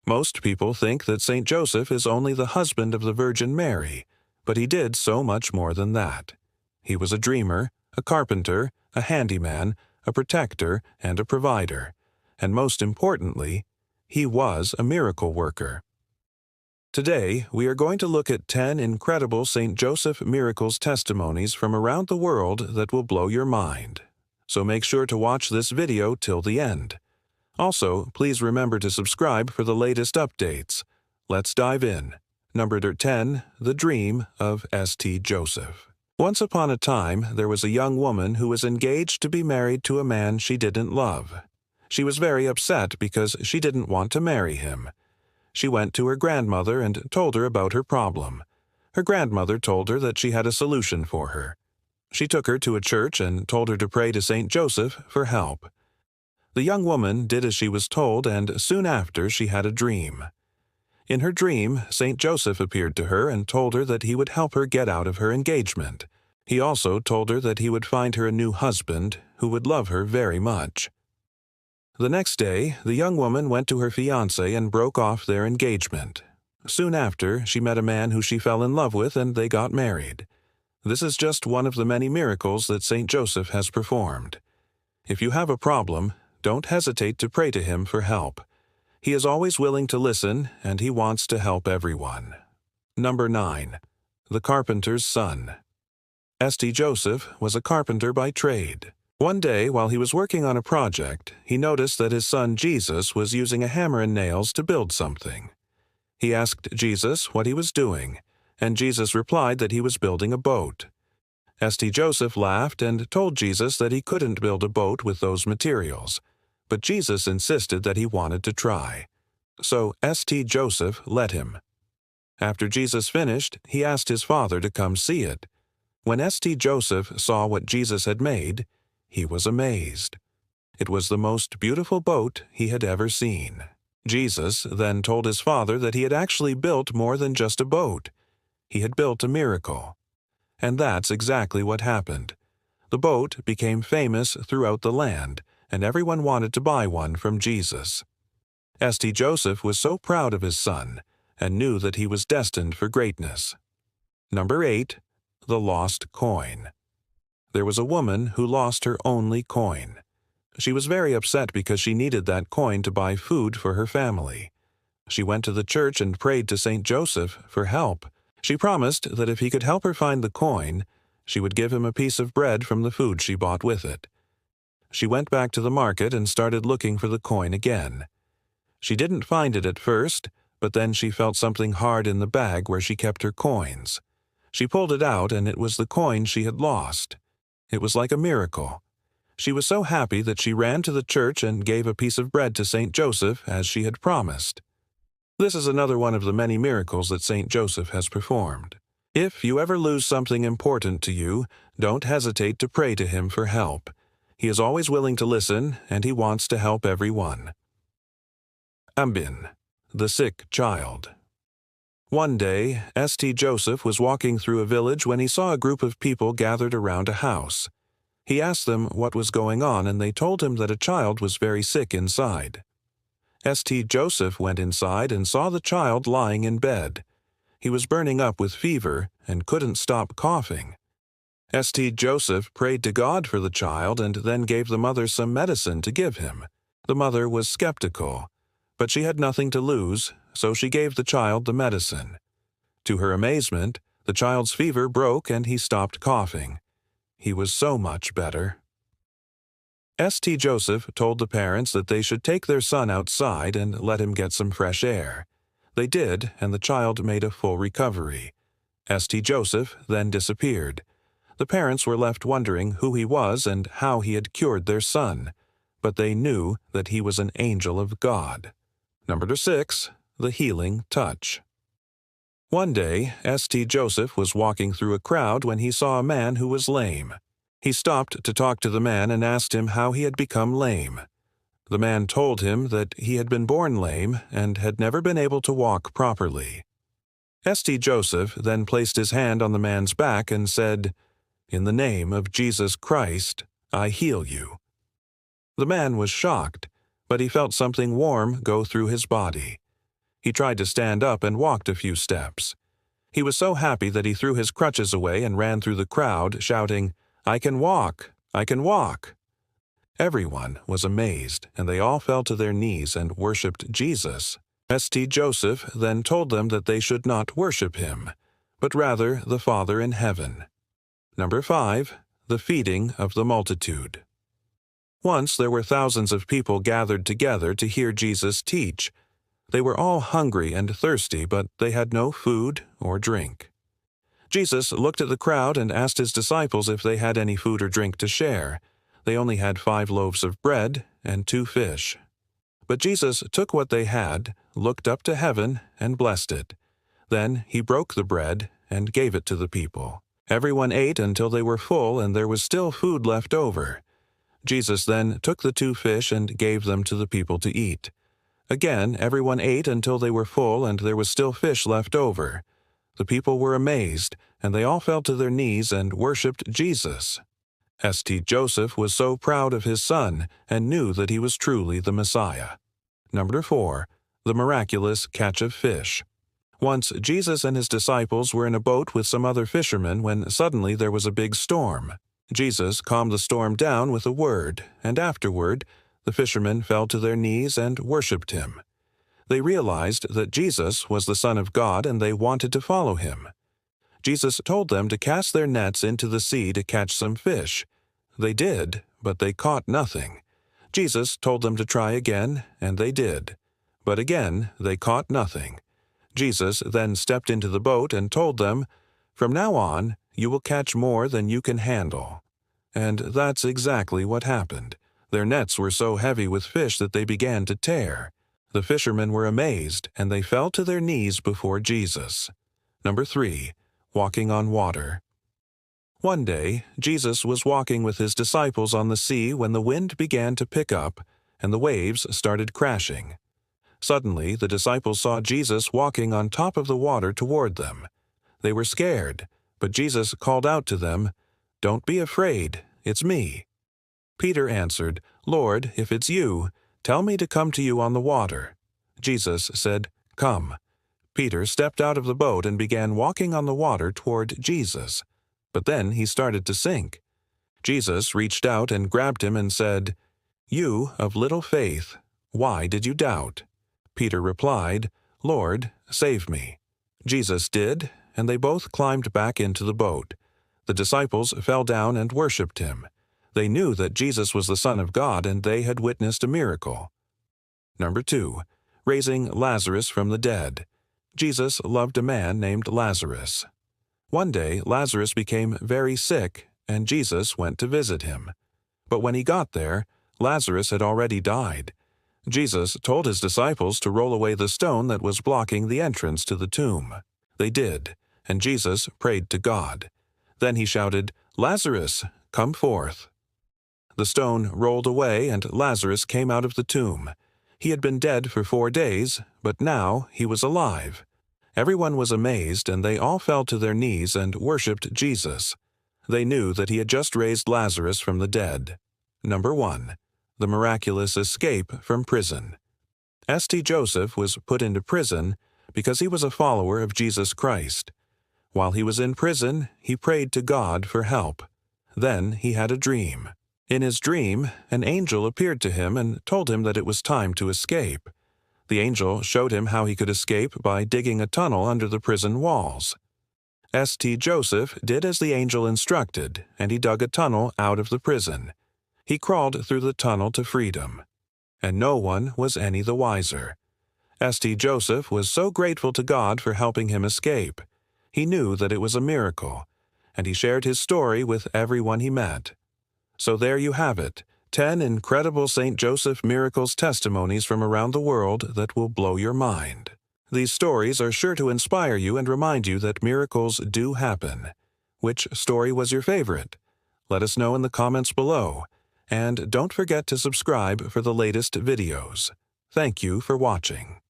Most people think that Saint Joseph is only the husband of the Virgin Mary, but he did so much more than that. He was a dreamer, a carpenter, a handyman, a protector, and a provider. And most importantly, he was a miracle worker. Today, we are going to look at 10 incredible Saint Joseph miracles testimonies from around the world that will blow your mind. So make sure to watch this video till the end. Also, please remember to subscribe for the latest updates. Let's dive in. Number 10, The Dream of St. Joseph. Once upon a time, there was a young woman who was engaged to be married to a man she didn't love. She was very upset because she didn't want to marry him. She went to her grandmother and told her about her problem. Her grandmother told her that she had a solution for her. She took her to a church and told her to pray to Saint Joseph for help. The young woman did as she was told, and soon after she had a dream. In her dream, Saint Joseph appeared to her and told her that he would help her get out of her engagement. He also told her that he would find her a new husband who would love her very much. The next day, the young woman went to her fiancé and broke off their engagement. Soon after, she met a man who she fell in love with and they got married. This is just one of the many miracles that Saint Joseph has performed. If you have a problem, don't hesitate to pray to him for help. He is always willing to listen, and he wants to help everyone. Number 9. The Carpenter's Son. St. Joseph was a carpenter by trade. One day, while he was working on a project, he noticed that his son Jesus was using a hammer and nails to build something. He asked Jesus what he was doing, and Jesus replied that he was building a boat. St. Joseph laughed and told Jesus that he couldn't build a boat with those materials, but Jesus insisted that he wanted to try. So St. Joseph let him. After Jesus finished, he asked his father to come see it. When St. Joseph saw what Jesus had made, he was amazed. It was the most beautiful boat he had ever seen. Jesus then told his father that he had actually built more than just a boat. He had built a miracle. And that's exactly what happened. The boat became famous throughout the land, and everyone wanted to buy one from Jesus. St. Joseph was so proud of his son, and knew that he was destined for greatness. Number 8. The Lost Coin. There was a woman who lost her only coin. She was very upset because she needed that coin to buy food for her family. She went to the church and prayed to Saint Joseph for help. She promised that if he could help her find the coin, she would give him a piece of bread from the food she bought with it. She went back to the market and started looking for the coin again. She didn't find it at first, but then she felt something hard in the bag where she kept her coins. She pulled it out, and it was the coin she had lost. It was like a miracle. She was so happy that she ran to the church and gave a piece of bread to Saint Joseph as she had promised. This is another one of the many miracles that Saint Joseph has performed. If you ever lose something important to you, don't hesitate to pray to him for help. He is always willing to listen, and he wants to help everyone. Ambin, the sick child. One day, St. Joseph was walking through a village when he saw a group of people gathered around a house. He asked them what was going on, and they told him that a child was very sick inside. St. Joseph went inside and saw the child lying in bed. He was burning up with fever and couldn't stop coughing. St. Joseph prayed to God for the child and then gave the mother some medicine to give him. The mother was skeptical, but she had nothing to lose, so she gave the child the medicine. To her amazement, the child's fever broke and he stopped coughing. He was so much better. St. Joseph told the parents that they should take their son outside and let him get some fresh air. They did, and the child made a full recovery. St. Joseph then disappeared. The parents were left wondering who he was and how he had cured their son, but they knew that he was an angel of God. Number 6. The Healing Touch. One day, St. Joseph was walking through a crowd when he saw a man who was lame. He stopped to talk to the man and asked him how he had become lame. The man told him that he had been born lame and had never been able to walk properly. St. Joseph then placed his hand on the man's back and said, "In the name of Jesus Christ, I heal you." The man was shocked, but he felt something warm go through his body. He tried to stand up and walked a few steps. He was so happy that he threw his crutches away and ran through the crowd, shouting, "I can walk! I can walk!" Everyone was amazed, and they all fell to their knees and worshipped Jesus. St. Joseph then told them that they should not worship him, but rather the Father in heaven. Number 5. The feeding of the multitude. Once there were thousands of people gathered together to hear Jesus teach. They were all hungry and thirsty, but they had no food or drink. Jesus looked at the crowd and asked his disciples if they had any food or drink to share. They only had 5 loaves of bread and 2 fish. But Jesus took what they had, looked up to heaven, and blessed it. Then he broke the bread and gave it to the people. Everyone ate until they were full, and there was still food left over. Jesus then took the 2 fish and gave them to the people to eat. Again, everyone ate until they were full, and there was still fish left over. The people were amazed, and they all fell to their knees and worshipped Jesus. St. Joseph was so proud of his son and knew that he was truly the Messiah. Number 4. The miraculous catch of fish. Once Jesus and his disciples were in a boat with some other fishermen when suddenly there was a big storm. Jesus calmed the storm down with a word, and afterward, the fishermen fell to their knees and worshipped him. They realized that Jesus was the Son of God and they wanted to follow him. Jesus told them to cast their nets into the sea to catch some fish. They did, but they caught nothing. Jesus told them to try again, and they did. But again, they caught nothing. Jesus then stepped into the boat and told them, "From now on, you will catch more than you can handle." And that's exactly what happened. Their nets were so heavy with fish that they began to tear. The fishermen were amazed, and they fell to their knees before Jesus. Number 3. Walking on water. One day, Jesus was walking with his disciples on the sea when the wind began to pick up, and the waves started crashing. Suddenly, the disciples saw Jesus walking on top of the water toward them. They were scared, but Jesus called out to them, "Don't be afraid, it's me." Peter answered, "Lord, if it's you, tell me to come to you on the water." Jesus said, "Come." Peter stepped out of the boat and began walking on the water toward Jesus. But then he started to sink. Jesus reached out and grabbed him and said, "You of little faith, why did you doubt?" Peter replied, "Lord, save me." Jesus did, and they both climbed back into the boat. The disciples fell down and worshipped him. They knew that Jesus was the Son of God, and they had witnessed a miracle. Number 2. Raising Lazarus from the dead. Jesus loved a man named Lazarus. One day, Lazarus became very sick, and Jesus went to visit him. But when he got there, Lazarus had already died. Jesus told his disciples to roll away the stone that was blocking the entrance to the tomb. They did, and Jesus prayed to God. Then he shouted, "Lazarus, come forth." The stone rolled away, and Lazarus came out of the tomb. He had been dead for 4 days, but now he was alive. Everyone was amazed, and they all fell to their knees and worshipped Jesus. They knew that he had just raised Lazarus from the dead. Number 1. The miraculous escape from prison. St. Joseph was put into prison because he was a follower of Jesus Christ. While he was in prison, he prayed to God for help. Then he had a dream. In his dream, an angel appeared to him and told him that it was time to escape. The angel showed him how he could escape by digging a tunnel under the prison walls. St. Joseph did as the angel instructed, and he dug a tunnel out of the prison. He crawled through the tunnel to freedom. And no one was any the wiser. St. Joseph was so grateful to God for helping him escape. He knew that it was a miracle, and he shared his story with everyone he met. So there you have it, 10 incredible St. Joseph miracles testimonies from around the world that will blow your mind. These stories are sure to inspire you and remind you that miracles do happen. Which story was your favorite? Let us know in the comments below. And don't forget to subscribe for the latest videos. Thank you for watching.